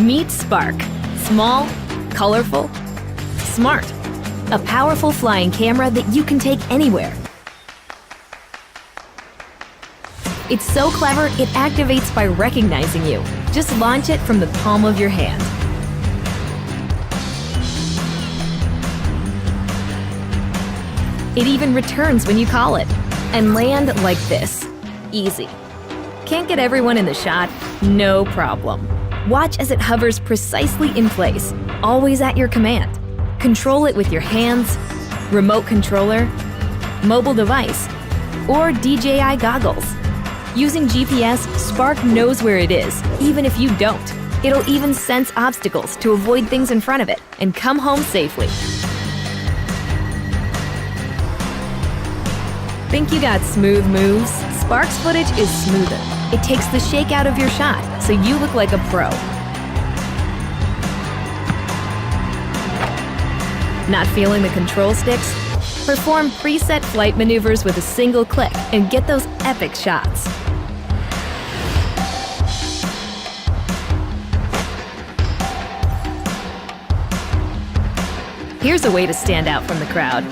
Meet Spark. Small, colorful, smart. A powerful flying camera that you can take anywhere. It's so clever, it activates by recognizing you. Just launch it from the palm of your hand. It even returns when you call it. And land like this. Easy. Can't get everyone in the shot? No problem. Watch as it hovers precisely in place, always at your command. Control it with your hands, remote controller, mobile device, or DJI goggles. Using GPS, Spark knows where it is, even if you don't. It'll even sense obstacles to avoid things in front of it and come home safely. Think you got smooth moves? Spark's footage is smoother. It takes the shake out of your shot, so you look like a pro. Not feeling the control sticks? Perform preset flight maneuvers with a single click and get those epic shots. Here's a way to stand out from the crowd.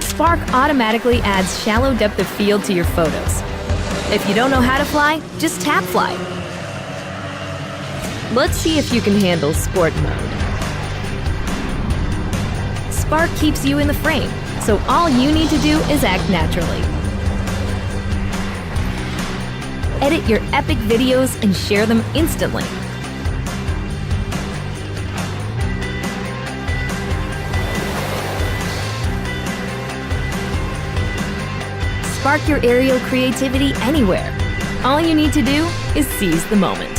Spark automatically adds shallow depth of field to your photos. If you don't know how to fly, just tap fly. Let's see if you can handle sport mode. Spark keeps you in the frame, so all you need to do is act naturally. Edit your epic videos and share them instantly. Spark your aerial creativity anywhere. All you need to do is seize the moment.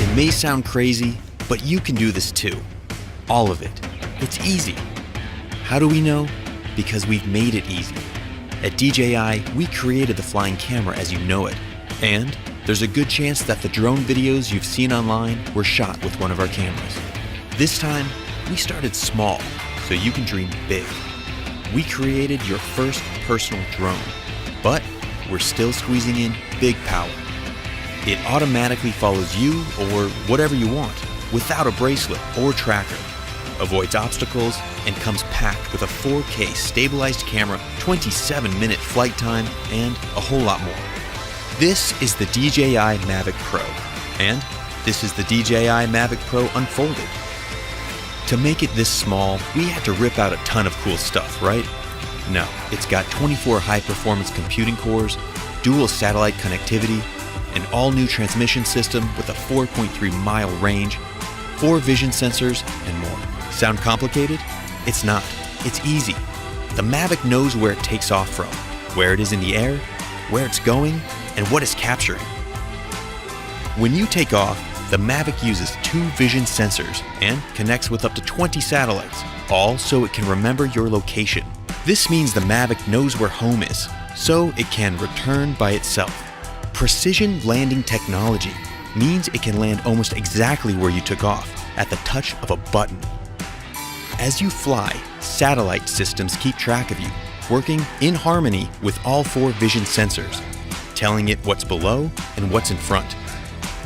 It may sound crazy, but you can do this too. All of it. It's easy. How do we know? Because we've made it easy. At DJI, we created the flying camera as you know it. And there's a good chance that the drone videos you've seen online were shot with one of our cameras. This time, we started small, so you can dream big. We created your first personal drone, but we're still squeezing in big power. It automatically follows you or whatever you want, without a bracelet or tracker, avoids obstacles, and comes packed with a 4K stabilized camera, 27-minute flight time, and a whole lot more. This is the DJI Mavic Pro, and this is the DJI Mavic Pro Unfolded. To make it this small, we had to rip out a ton of cool stuff, right? No, it's got 24 high-performance computing cores, dual satellite connectivity, an all-new transmission system with a 4.3-mile range, 4 vision sensors, and more. Sound complicated? It's not. It's easy. The Mavic knows where it takes off from, where it is in the air, where it's going, and what it's capturing. When you take off, the Mavic uses 2 vision sensors and connects with up to 20 satellites, all so it can remember your location. This means the Mavic knows where home is, so it can return by itself. Precision landing technology means it can land almost exactly where you took off, at the touch of a button. As you fly, satellite systems keep track of you, working in harmony with all 4 vision sensors, telling it what's below and what's in front,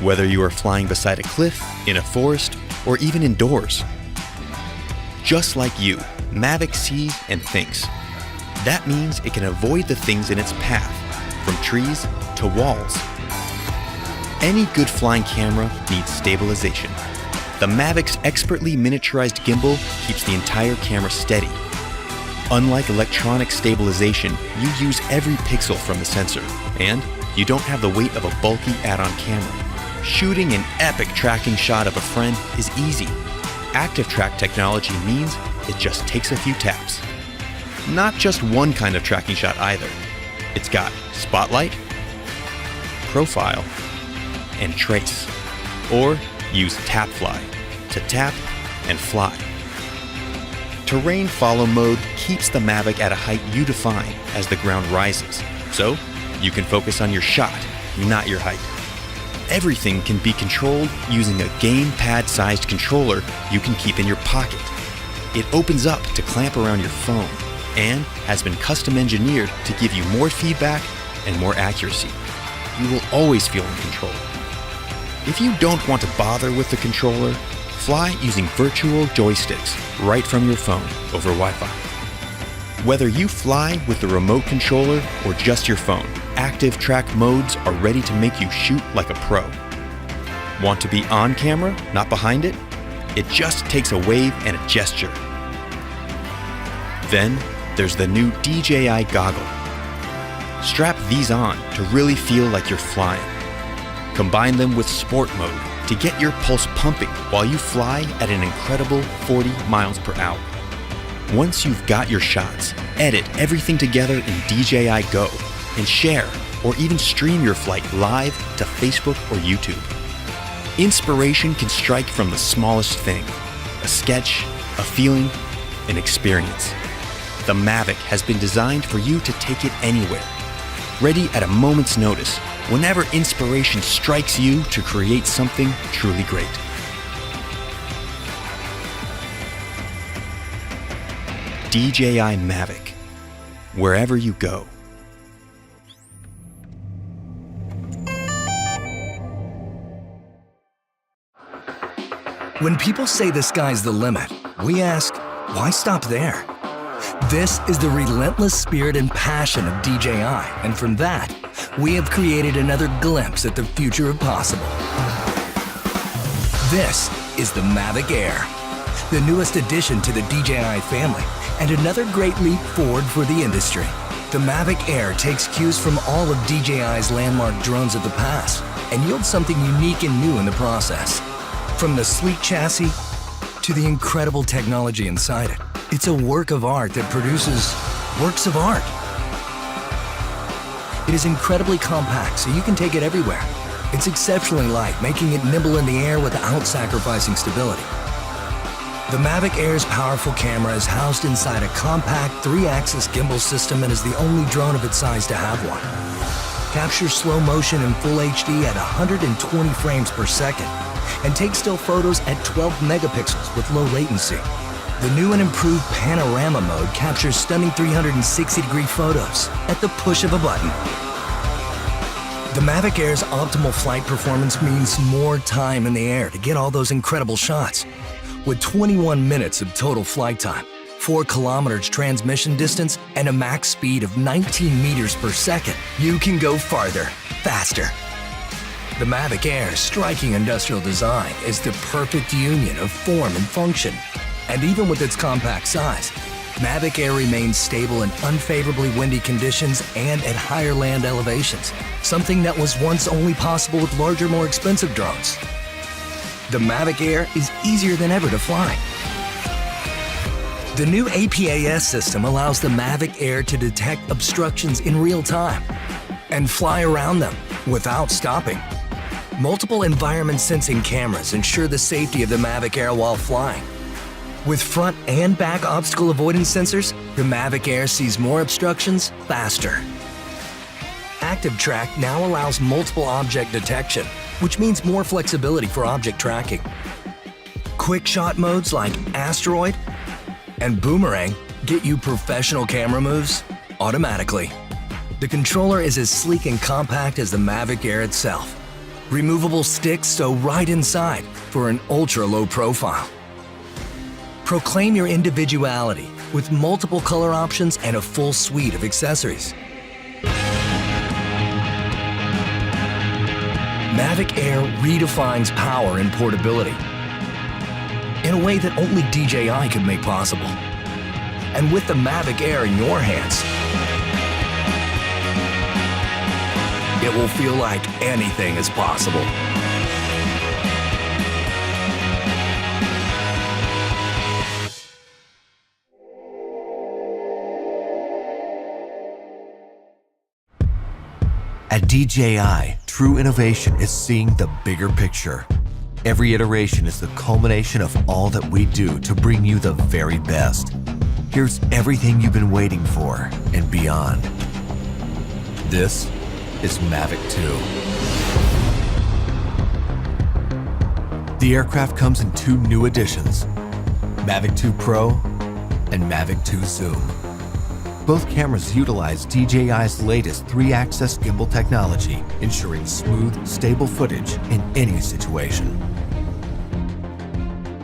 whether you are flying beside a cliff, in a forest, or even indoors. Just like you, Mavic sees and thinks. That means it can avoid the things in its path, from trees to walls. Any good flying camera needs stabilization. The Mavic's expertly miniaturized gimbal keeps the entire camera steady. Unlike electronic stabilization, you use every pixel from the sensor, and you don't have the weight of a bulky add-on camera. Shooting an epic tracking shot of a friend is easy. Active track technology means it just takes a few taps. Not just one kind of tracking shot either. It's got spotlight, profile, and trace. Or use tap fly to tap and fly. Terrain follow mode keeps the Mavic at a height you define as the ground rises, so you can focus on your shot, not your height. Everything can be controlled using a gamepad-sized controller you can keep in your pocket. It opens up to clamp around your phone and has been custom engineered to give you more feedback and more accuracy. You will always feel in control. If you don't want to bother with the controller, fly using virtual joysticks right from your phone over Wi-Fi. Whether you fly with the remote controller or just your phone, active track modes are ready to make you shoot like a pro. Want to be on camera, not behind it? It just takes a wave and a gesture. Then there's the new DJI goggle. Strap these on to really feel like you're flying. Combine them with sport mode to get your pulse pumping while you fly at an incredible 40 miles per hour. Once you've got your shots, edit everything together in DJI Go and share or even stream your flight live to Facebook or YouTube. Inspiration can strike from the smallest thing: a sketch, a feeling, an experience. The Mavic has been designed for you to take it anywhere, ready at a moment's notice, whenever inspiration strikes you to create something truly great. DJI Mavic, wherever you go. When people say the sky's the limit, we ask, why stop there? This is the relentless spirit and passion of DJI, and from that, we have created another glimpse at the future of possible. This is the Mavic Air, the newest addition to the DJI family, and another great leap forward for the industry. The Mavic Air takes cues from all of DJI's landmark drones of the past and yields something unique and new in the process. From the sleek chassis to the incredible technology inside it, it's a work of art that produces works of art. It is incredibly compact, so you can take it everywhere. It's exceptionally light, making it nimble in the air without sacrificing stability. The Mavic Air's powerful camera is housed inside a compact 3-axis gimbal system and is the only drone of its size to have one. Captures slow motion in full HD at 120 frames per second and takes still photos at 12 megapixels with low latency. The new and improved panorama mode captures stunning 360-degree photos at the push of a button. The Mavic Air's optimal flight performance means more time in the air to get all those incredible shots. With 21 minutes of total flight time, 4 kilometers transmission distance, and a max speed of 19 meters per second, you can go farther, faster. The Mavic Air's striking industrial design is the perfect union of form and function. And even with its compact size, Mavic Air remains stable in unfavorably windy conditions and at higher land elevations, something that was once only possible with larger, more expensive drones. The Mavic Air is easier than ever to fly. The new APAS system allows the Mavic Air to detect obstructions in real time and fly around them without stopping. Multiple environment sensing cameras ensure the safety of the Mavic Air while flying. With front and back obstacle avoidance sensors, the Mavic Air sees more obstructions faster. Active Track now allows multiple object detection, which means more flexibility for object tracking. Quick shot modes like Asteroid and Boomerang get you professional camera moves automatically. The controller is as sleek and compact as the Mavic Air itself. Removable sticks sew right inside for an ultra-low profile. Proclaim your individuality with multiple color options and a full suite of accessories. Mavic Air redefines power and portability in a way that only DJI can make possible. And with the Mavic Air in your hands, it will feel like anything is possible. At DJI, true innovation is seeing the bigger picture. Every iteration is the culmination of all that we do to bring you the very best. Here's everything you've been waiting for and beyond. This is Mavic 2. The aircraft comes in two new editions, Mavic 2 Pro and Mavic 2 Zoom. Both cameras utilize DJI's latest 3-axis gimbal technology, ensuring smooth, stable footage in any situation.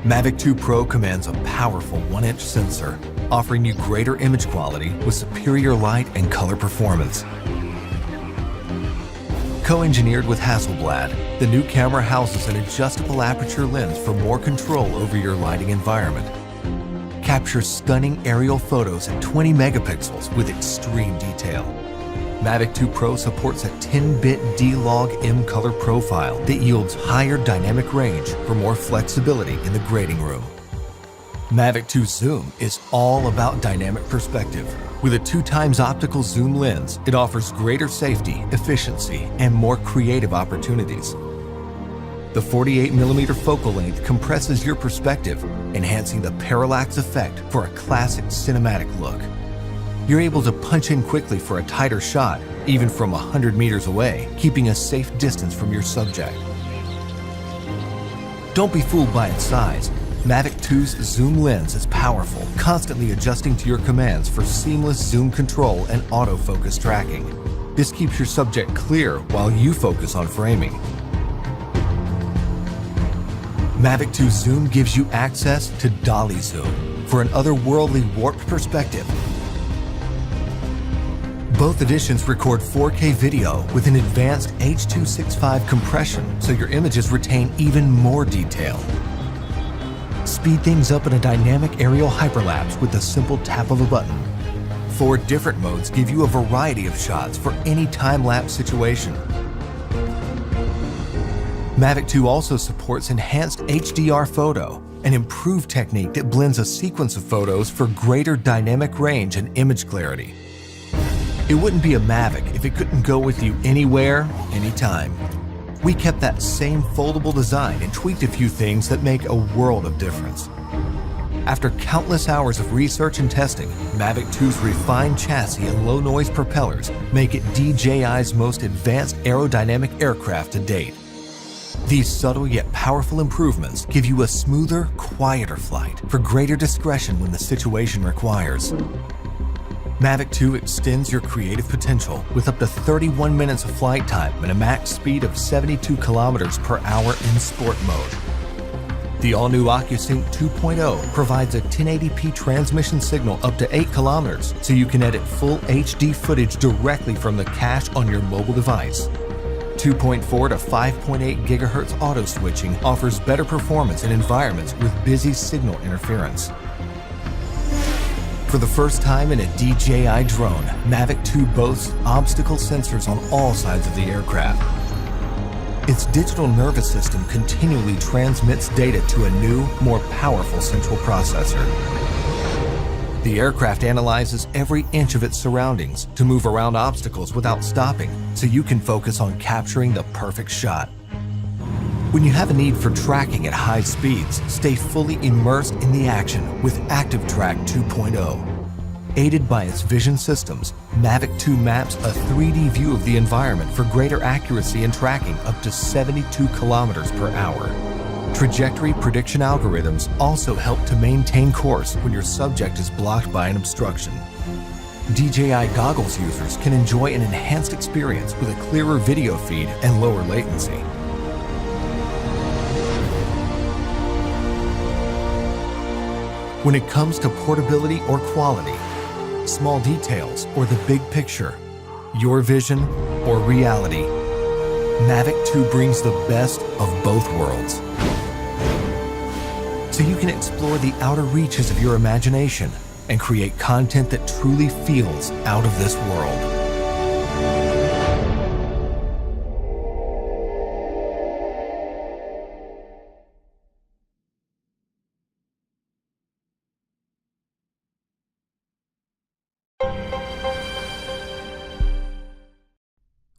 Mavic 2 Pro commands a powerful 1-inch sensor, offering you greater image quality with superior light and color performance. Co-engineered with Hasselblad, the new camera houses an adjustable aperture lens for more control over your lighting environment. Captures stunning aerial photos at 20 megapixels with extreme detail. Mavic 2 Pro supports a 10-bit D-Log-M color profile that yields higher dynamic range for more flexibility in the grading room. Mavic 2 Zoom is all about dynamic perspective. With a 2x optical zoom lens, it offers greater safety, efficiency, and more creative opportunities. The 48mm focal length compresses your perspective, enhancing the parallax effect for a classic cinematic look. You're able to punch in quickly for a tighter shot, even from 100 meters away, keeping a safe distance from your subject. Don't be fooled by its size. Mavic 2's zoom lens is powerful, constantly adjusting to your commands for seamless zoom control and autofocus tracking. This keeps your subject clear while you focus on framing. Mavic 2 Zoom gives you access to dolly zoom for an otherworldly warped perspective. Both editions record 4K video with an advanced H.265 compression, so your images retain even more detail. Speed things up in a dynamic aerial hyperlapse with the simple tap of a button. 4 different modes give you a variety of shots for any time-lapse situation. Mavic 2 also supports enhanced HDR photo, an improved technique that blends a sequence of photos for greater dynamic range and image clarity. It wouldn't be a Mavic if it couldn't go with you anywhere, anytime. We kept that same foldable design and tweaked a few things that make a world of difference. After countless hours of research and testing, Mavic 2's refined chassis and low-noise propellers make it DJI's most advanced aerodynamic aircraft to date. These subtle yet powerful improvements give you a smoother, quieter flight for greater discretion when the situation requires. Mavic 2 extends your creative potential with up to 31 minutes of flight time and a max speed of 72 kilometers per hour in sport mode. The all-new OcuSync 2.0 provides a 1080p transmission signal up to 8 kilometers, so you can edit full HD footage directly from the cache on your mobile device. 2.4 to 5.8 gigahertz auto switching offers better performance in environments with busy signal interference. For the first time in a DJI drone, Mavic 2 boasts obstacle sensors on all sides of the aircraft. Its digital nervous system continually transmits data to a new, more powerful central processor. The aircraft analyzes every inch of its surroundings to move around obstacles without stopping, so you can focus on capturing the perfect shot. When you have a need for tracking at high speeds, stay fully immersed in the action with ActiveTrack 2.0. Aided by its vision systems, Mavic 2 maps a 3D view of the environment for greater accuracy in tracking up to 72 kilometers per hour. Trajectory prediction algorithms also help to maintain course when your subject is blocked by an obstruction. DJI goggles users can enjoy an enhanced experience with a clearer video feed and lower latency. When it comes to portability or quality, small details or the big picture, your vision or reality, Mavic 2 brings the best of both worlds. So you can explore the outer reaches of your imagination and create content that truly feels out of this world.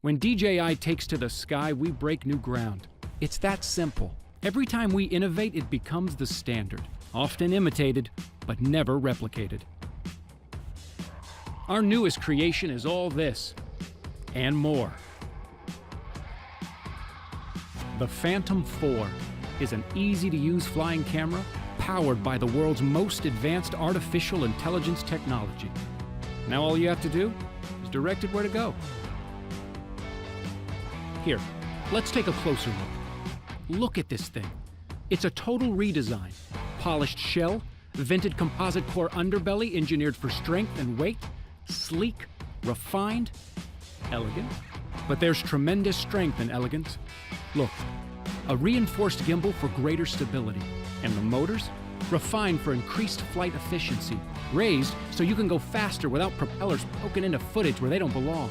When DJI takes to the sky, we break new ground. It's that simple. Every time we innovate, it becomes the standard, often imitated, but never replicated. Our newest creation is all this and more. The Phantom 4 is an easy-to-use flying camera powered by the world's most advanced artificial intelligence technology. Now all you have to do is direct it where to go. Here, let's take a closer look. Look at this thing. It's a total redesign. Polished shell, vented composite core underbelly engineered for strength and weight, sleek, refined, elegant. But there's tremendous strength in elegance. Look, a reinforced gimbal for greater stability, and the motors, refined for increased flight efficiency, raised so you can go faster without propellers poking into footage where they don't belong.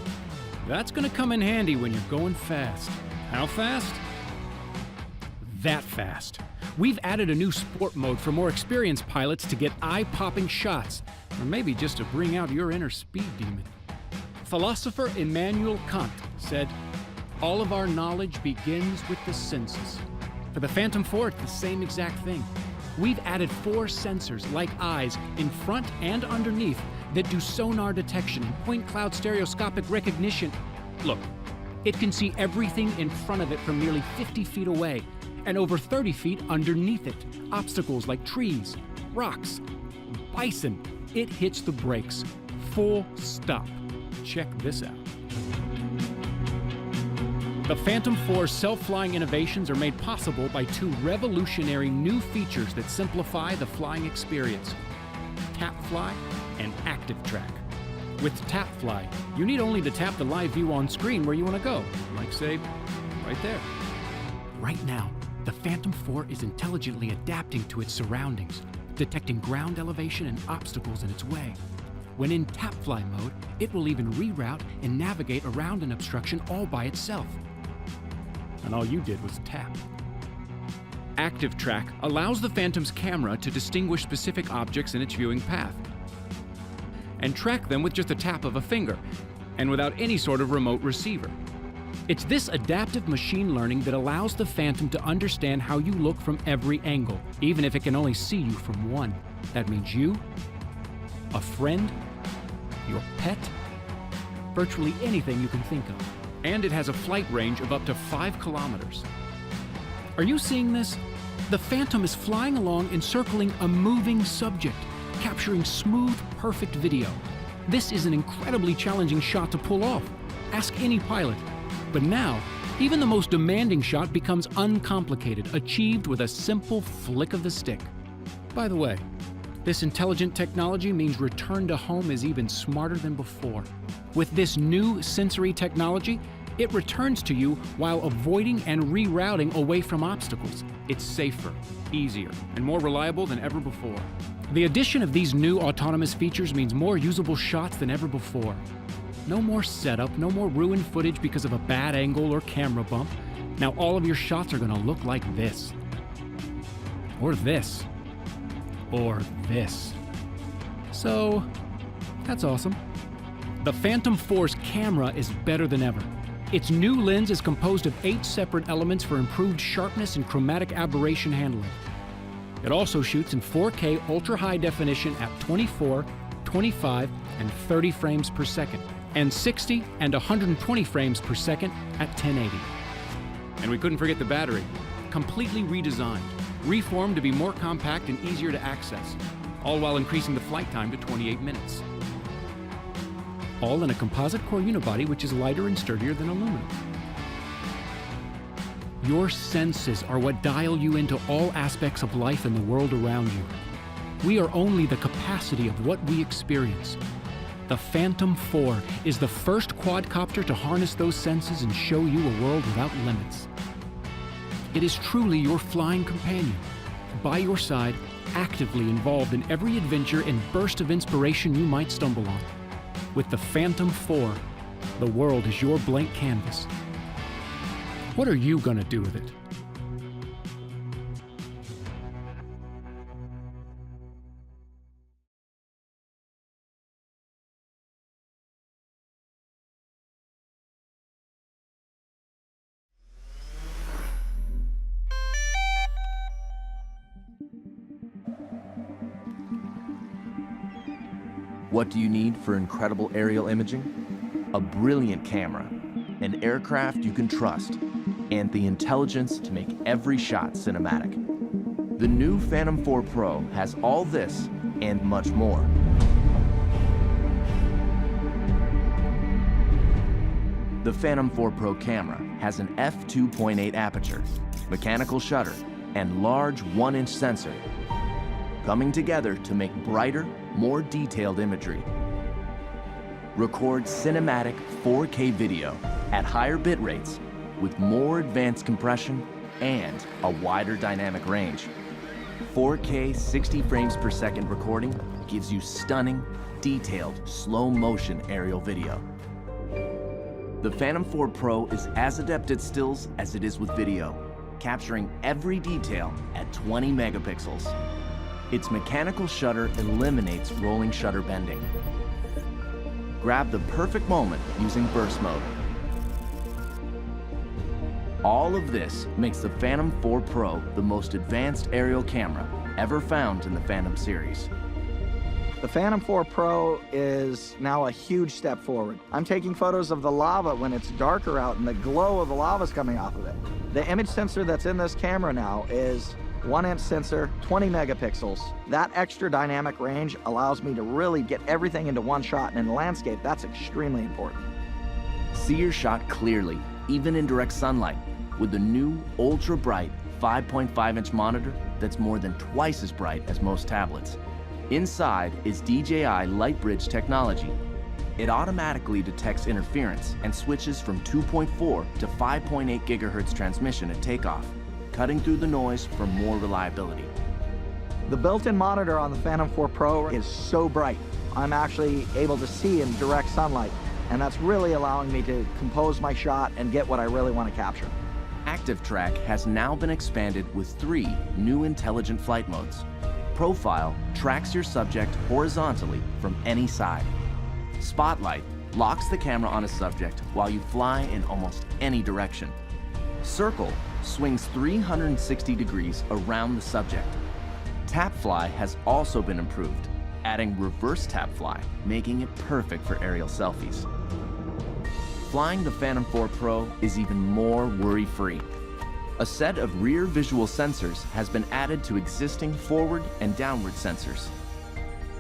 That's gonna come in handy when you're going fast. How fast? That fast. We've added a new sport mode for more experienced pilots to get eye-popping shots, or maybe just to bring out your inner speed demon. Philosopher Immanuel Kant said, "All of our knowledge begins with the senses." For the Phantom 4, it's the same exact thing. We've added 4 sensors, like eyes, in front and underneath that do sonar detection and point cloud stereoscopic recognition. Look, it can see everything in front of it from nearly 50 feet away and over 30 feet underneath it. Obstacles like trees, rocks, bison. It hits the brakes. Full stop. Check this out. The Phantom 4's self-flying innovations are made possible by 2 revolutionary new features that simplify the flying experience: TapFly and ActiveTrack. With TapFly, you need only to tap the live view on screen where you want to go, like, say, right there. Right now, the Phantom 4 is intelligently adapting to its surroundings, detecting ground elevation and obstacles in its way. When in TapFly mode, it will even reroute and navigate around an obstruction all by itself. And all you did was tap. ActiveTrack allows the Phantom's camera to distinguish specific objects in its viewing path and track them with just a tap of a finger and without any sort of remote receiver. It's this adaptive machine learning that allows the Phantom to understand how you look from every angle, even if it can only see you from one. That means you, a friend, your pet, virtually anything you can think of. And it has a flight range of up to 5 kilometers. Are you seeing this? The Phantom is flying along encircling a moving subject, capturing smooth, perfect video. This is an incredibly challenging shot to pull off. Ask any pilot. But now, even the most demanding shot becomes uncomplicated, achieved with a simple flick of the stick. By the way, this intelligent technology means return to home is even smarter than before. With this new sensory technology, it returns to you while avoiding and rerouting away from obstacles. It's safer, easier, and more reliable than ever before. The addition of these new autonomous features means more usable shots than ever before. No more setup, no more ruined footage because of a bad angle or camera bump. Now all of your shots are gonna look like this. Or this. Or this. So, that's awesome. The Phantom 4's camera is better than ever. Its new lens is composed of 8 separate elements for improved sharpness and chromatic aberration handling. It also shoots in 4K ultra-high definition at 24, 25, and 30 frames per second, and 60 and 120 frames per second at 1080. And we couldn't forget the battery. Completely redesigned, reformed to be more compact and easier to access, all while increasing the flight time to 28 minutes. All in a composite core unibody which is lighter and sturdier than aluminum. Your senses are what dial you into all aspects of life and the world around you. We are only the capacity of what we experience. The Phantom 4 is the first quadcopter to harness those senses and show you a world without limits. It is truly your flying companion, by your side, actively involved in every adventure and burst of inspiration you might stumble on. With the Phantom 4, the world is your blank canvas. What are you gonna do with it? What do you need for incredible aerial imaging? A brilliant camera, an aircraft you can trust, and the intelligence to make every shot cinematic. The new Phantom 4 Pro has all this and much more. The Phantom 4 Pro camera has an f2.8 aperture, mechanical shutter, and large 1-inch sensor, coming together to make brighter, more detailed imagery. Record cinematic 4K video at higher bit rates with more advanced compression and a wider dynamic range. 4K 60 frames per second recording gives you stunning, detailed, slow motion aerial video. The Phantom 4 Pro is as adept at stills as it is with video, capturing every detail at 20 megapixels. Its mechanical shutter eliminates rolling shutter bending. Grab the perfect moment using burst mode. All of this makes the Phantom 4 Pro the most advanced aerial camera ever found in the Phantom series. The Phantom 4 Pro is now a huge step forward. I'm taking photos of the lava when it's darker out and the glow of the lava is coming off of it. The image sensor that's in this camera now is 1-inch sensor, 20 megapixels. That extra dynamic range allows me to really get everything into one shot, and in the landscape, that's extremely important. See your shot clearly, even in direct sunlight, with the new ultra-bright 5.5-inch monitor that's more than twice as bright as most tablets. Inside is DJI LightBridge technology. It automatically detects interference and switches from 2.4 to 5.8 gigahertz transmission at takeoff, cutting through the noise for more reliability. The built-in monitor on the Phantom 4 Pro is so bright. I'm actually able to see in direct sunlight, and that's really allowing me to compose my shot and get what I really want to capture. Active Track has now been expanded with 3 new intelligent flight modes. Profile tracks your subject horizontally from any side. Spotlight locks the camera on a subject while you fly in almost any direction. Circle swings 360 degrees around the subject. Tap Fly has also been improved, adding reverse tap fly, making it perfect for aerial selfies. Flying the Phantom 4 Pro is even more worry-free. A set of rear visual sensors has been added to existing forward and downward sensors.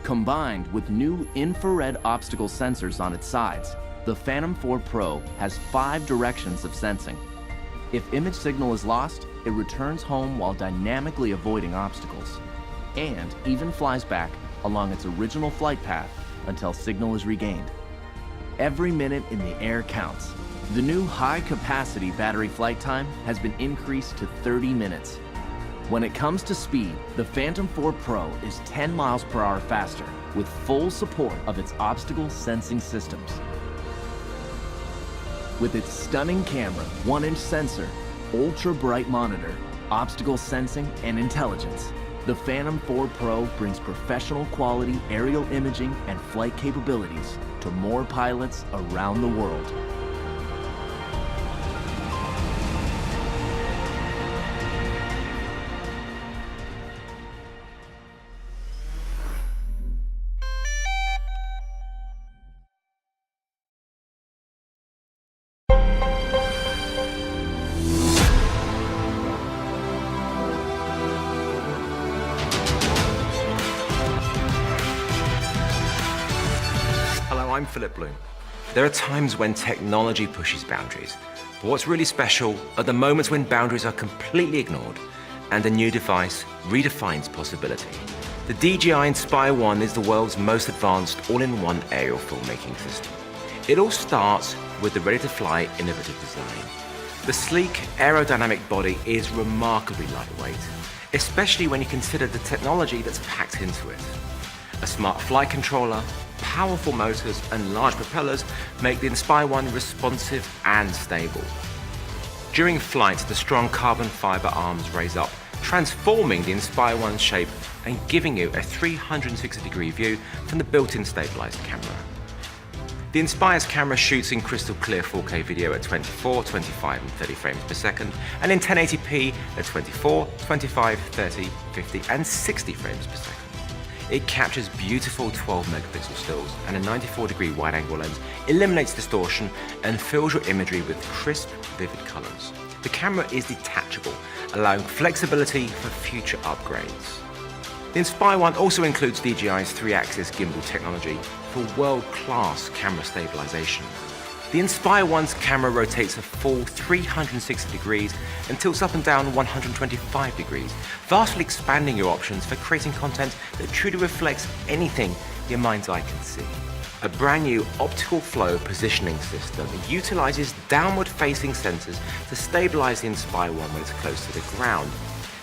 Combined with new infrared obstacle sensors on its sides, the Phantom 4 Pro has 5 directions of sensing. If image signal is lost, it returns home while dynamically avoiding obstacles, and even flies back along its original flight path until signal is regained. Every minute in the air counts. The new high-capacity battery flight time has been increased to 30 minutes. When it comes to speed, the Phantom 4 Pro is 10 miles per hour faster with full support of its obstacle sensing systems. With its stunning camera, 1-inch sensor, ultra-bright monitor, obstacle sensing, and intelligence, the Phantom 4 Pro brings professional quality aerial imaging and flight capabilities to more pilots around the world. Hello, I'm Philip Bloom. There are times when technology pushes boundaries, but what's really special are the moments when boundaries are completely ignored and a new device redefines possibility. The DJI Inspire 1 is the world's most advanced all-in-one aerial filmmaking system. It all starts with the ready-to-fly innovative design. The sleek aerodynamic body is remarkably lightweight, especially when you consider the technology that's packed into it. A smart flight controller, powerful motors and large propellers make the Inspire 1 responsive and stable. During flight, the strong carbon fiber arms raise up, transforming the Inspire 1's shape and giving you a 360-degree view from the built-in stabilized camera. The Inspire's camera shoots in crystal clear 4K video at 24, 25 and 30 frames per second, and in 1080p at 24, 25, 30, 50 and 60 frames per second. It captures beautiful 12 megapixel stills, and a 94-degree wide-angle lens eliminates distortion and fills your imagery with crisp, vivid colors. The camera is detachable, allowing flexibility for future upgrades. The Inspire 1 also includes DJI's 3-axis gimbal technology for world-class camera stabilization. The Inspire 1's camera rotates a full 360 degrees and tilts up and down 125 degrees, vastly expanding your options for creating content that truly reflects anything your mind's eye can see. A brand new optical flow positioning system utilizes downward-facing sensors to stabilize the Inspire 1 when it's close to the ground.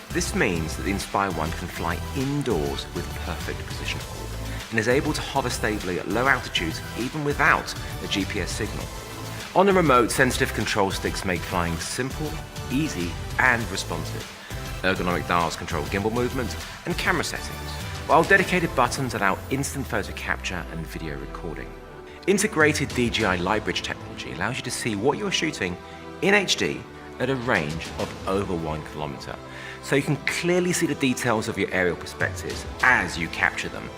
This means that the Inspire 1 can fly indoors with perfect position hold, and is able to hover stably at low altitudes even without a GPS signal. On the remote, sensitive control sticks make flying simple, easy, and responsive. Ergonomic dials control gimbal movement and camera settings, while dedicated buttons allow instant photo capture and video recording. Integrated DJI Lightbridge technology allows you to see what you're shooting in HD at a range of over 1 kilometer, so you can clearly see the details of your aerial perspectives as you capture them.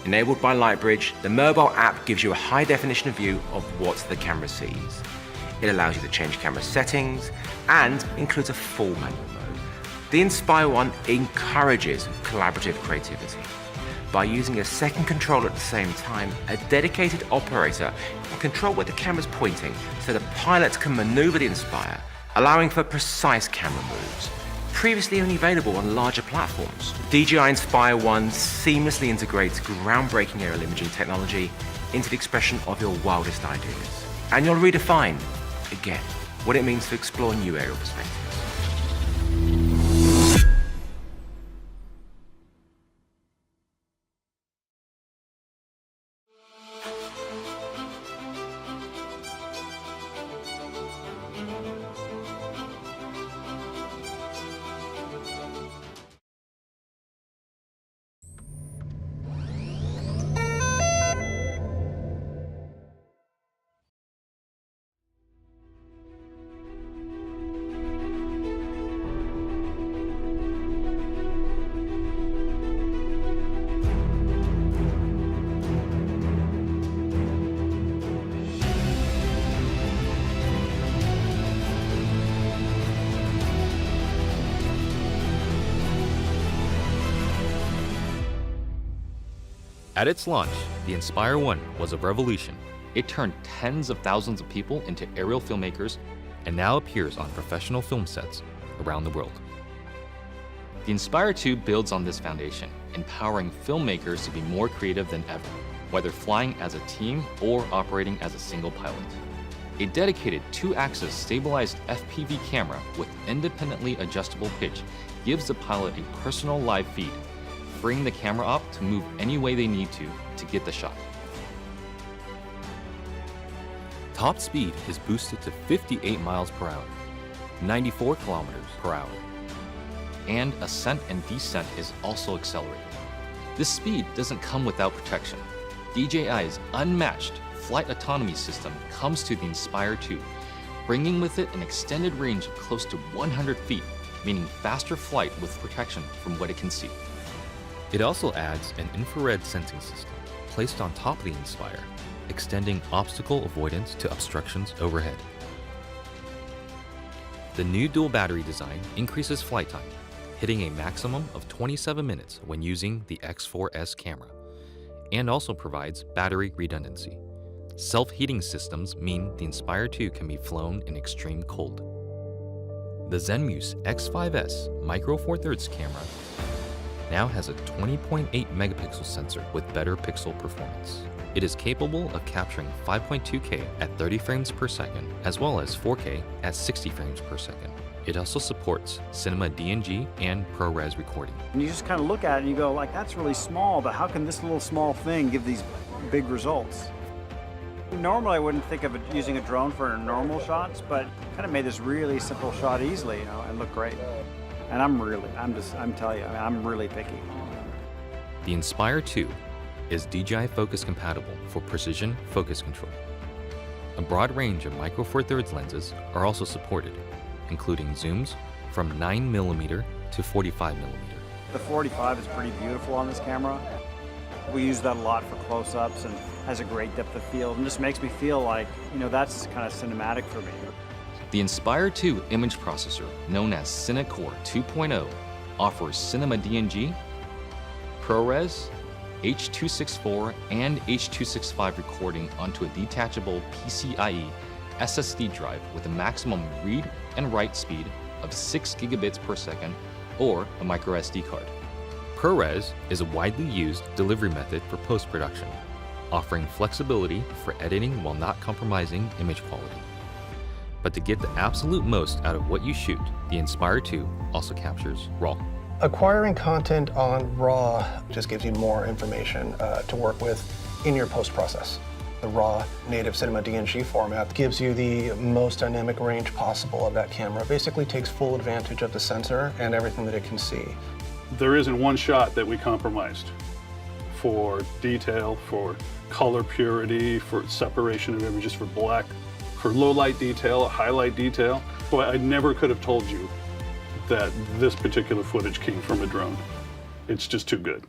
Enabled by Lightbridge, the mobile app gives you a high-definition view of what the camera sees. It allows you to change camera settings and includes a full manual mode. The Inspire 1 encourages collaborative creativity. By using a second controller at the same time, a dedicated operator can control where the camera's pointing so the pilot can maneuver the Inspire, allowing for precise camera moves. Previously only available on larger platforms, DJI Inspire 1 seamlessly integrates groundbreaking aerial imaging technology into the expression of your wildest ideas. And you'll redefine, again, what it means to explore new aerial perspectives. At its launch, the Inspire 1 was a revolution. It turned tens of thousands of people into aerial filmmakers and now appears on professional film sets around the world. The Inspire 2 builds on this foundation, empowering filmmakers to be more creative than ever, whether flying as a team or operating as a single pilot. A dedicated 2-axis stabilized FPV camera with independently adjustable pitch gives the pilot a personal live feed, freeing the camera op to move any way they need to get the shot. Top speed is boosted to 58 miles per hour, 94 kilometers per hour, and ascent and descent is also accelerated. This speed doesn't come without protection. DJI's unmatched flight autonomy system comes to the Inspire 2, bringing with it an extended range of close to 100 feet, meaning faster flight with protection from what it can see. It also adds an infrared sensing system placed on top of the Inspire, extending obstacle avoidance to obstructions overhead. The new dual battery design increases flight time, hitting a maximum of 27 minutes when using the X4S camera, and also provides battery redundancy. Self-heating systems mean the Inspire 2 can be flown in extreme cold. The Zenmuse X5S Micro Four Thirds camera now has a 20.8 megapixel sensor with better pixel performance. It is capable of capturing 5.2K at 30 frames per second, as well as 4K at 60 frames per second. It also supports cinema DNG and ProRes recording. And you just kind of look at it and you go, like, that's really small, but how can this little small thing give these big results? Normally I wouldn't think of using a drone for normal shots, but kind of made this really simple shot easily, you know, and look great. And I'm telling you, I'm really picky. The Inspire 2 is DJI focus compatible for precision focus control. A broad range of Micro Four Thirds lenses are also supported, including zooms from 9mm to 45mm. The 45 is pretty beautiful on this camera. We use that a lot for close-ups and has a great depth of field and just makes me feel like, that's kind of cinematic for me. The Inspire 2 image processor, known as CineCore 2.0, offers Cinema DNG, ProRes, H.264, and H.265 recording onto a detachable PCIe SSD drive with a maximum read and write speed of 6 gigabits per second or a micro SD card. ProRes is a widely used delivery method for post-production, offering flexibility for editing while not compromising image quality. But to get the absolute most out of what you shoot, the Inspire 2 also captures RAW. Acquiring content on RAW just gives you more information to work with in your post-process. The RAW native Cinema DNG format gives you the most dynamic range possible of that camera. It basically takes full advantage of the sensor and everything that it can see. There isn't one shot that we compromised for detail, for color purity, for separation of images, for black, for low light detail, highlight detail. So I never could have told you that this particular footage came from a drone. It's just too good.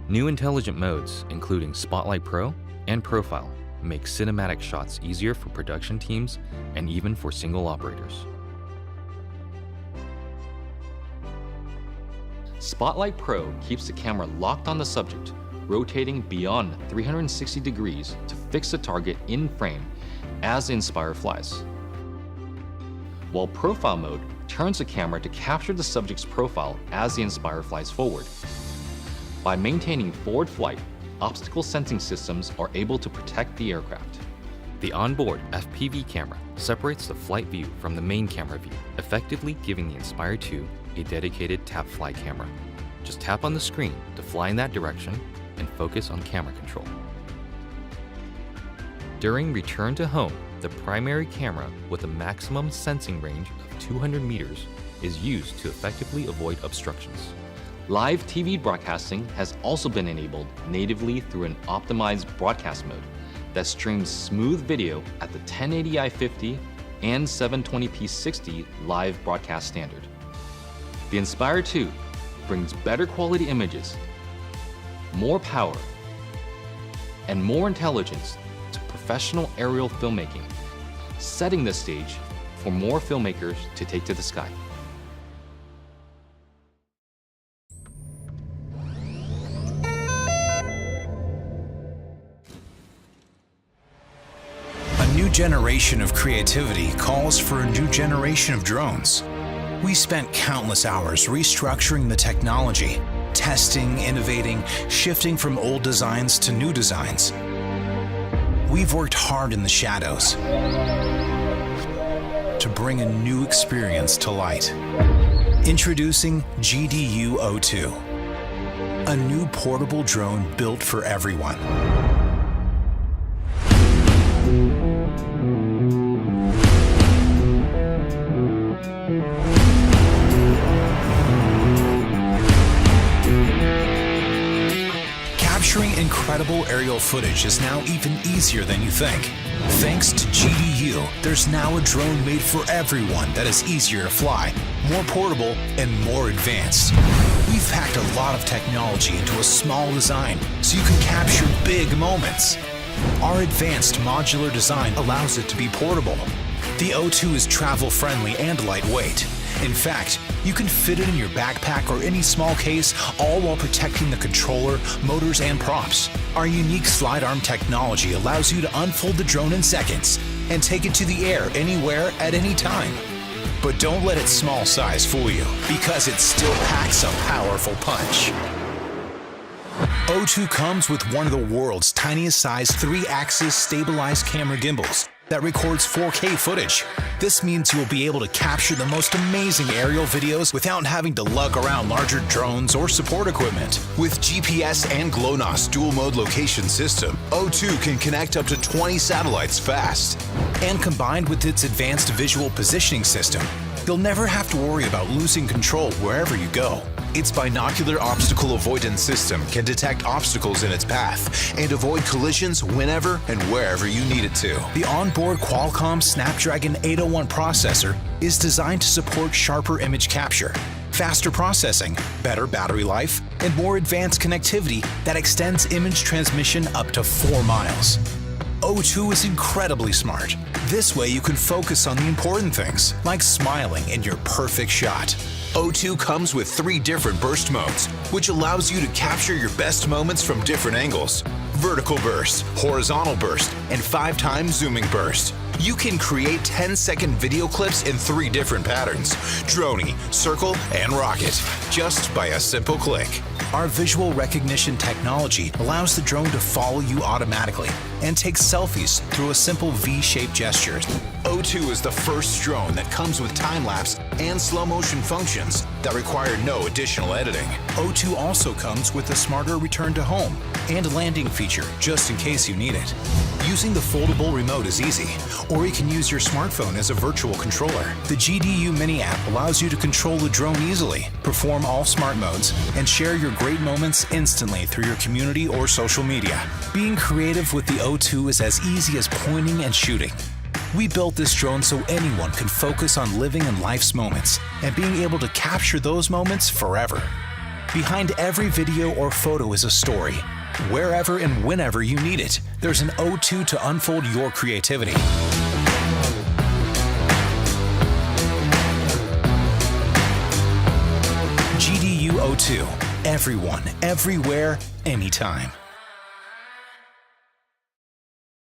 New intelligent modes, including Spotlight Pro and Profile, make cinematic shots easier for production teams and even for single operators. Spotlight Pro keeps the camera locked on the subject, rotating beyond 360 degrees to fix the target in frame as the Inspire flies. While Profile mode turns the camera to capture the subject's profile as the Inspire flies forward. By maintaining forward flight, obstacle sensing systems are able to protect the aircraft. The onboard FPV camera separates the flight view from the main camera view, effectively giving the Inspire 2 a dedicated tap fly camera. Just tap on the screen to fly in that direction and focus on camera control. During return to home, the primary camera with a maximum sensing range of 200 meters is used to effectively avoid obstructions. Live TV broadcasting has also been enabled natively through an optimized broadcast mode that streams smooth video at the 1080i50 and 720p 60 live broadcast standard. The Inspire 2 brings better quality images, more power, and more intelligence to professional aerial filmmaking, setting the stage for more filmmakers to take to the sky. A new generation of creativity calls for a new generation of drones. We spent countless hours restructuring the technology, testing, innovating, shifting from old designs to new designs. We've worked hard in the shadows to bring a new experience to light. Introducing GDU-02, a new portable drone built for everyone. Capturing incredible aerial footage is now even easier than you think. Thanks to GDU, there's now a drone made for everyone that is easier to fly, more portable, and more advanced. We've packed a lot of technology into a small design so you can capture big moments. Our advanced modular design allows it to be portable. The O2 is travel-friendly and lightweight. In fact, you can fit it in your backpack or any small case, all while protecting the controller, motors, and props. Our unique slide arm technology allows you to unfold the drone in seconds and take it to the air anywhere at any time. But don't let its small size fool you, because it still packs a powerful punch. O2 comes with one of the world's tiniest size 3-axis stabilized camera gimbals that records 4K footage. This means you'll be able to capture the most amazing aerial videos without having to lug around larger drones or support equipment. With GPS and GLONASS dual-mode location system, O2 can connect up to 20 satellites fast. And combined with its advanced visual positioning system, you'll never have to worry about losing control wherever you go. Its binocular obstacle avoidance system can detect obstacles in its path and avoid collisions whenever and wherever you need it to. The onboard Qualcomm Snapdragon 801 processor is designed to support sharper image capture, faster processing, better battery life, and more advanced connectivity that extends image transmission up to 4 miles. O2 is incredibly smart. This way you can focus on the important things, like smiling in your perfect shot. O2 comes with 3 different burst modes, which allows you to capture your best moments from different angles. Vertical burst, horizontal burst, and 5 times zooming burst. You can create 10-second video clips in 3 different patterns: droney, circle, and rocket, just by a simple click. Our visual recognition technology allows the drone to follow you automatically and take selfies through a simple V-shaped gesture. O2 is the first drone that comes with time-lapse and slow-motion functions that require no additional editing. O2 also comes with a smarter return to home and landing feature just in case you need it. Using the foldable remote is easy, or you can use your smartphone as a virtual controller. The GDU Mini app allows you to control the drone easily, perform all smart modes, and share your great moments instantly through your community or social media. Being creative with the O2 is as easy as pointing and shooting. We built this drone so anyone can focus on living in life's moments and being able to capture those moments forever. Behind every video or photo is a story. Wherever and whenever you need it, there's an O2 to unfold your creativity. GDU O2. Everyone, everywhere, anytime.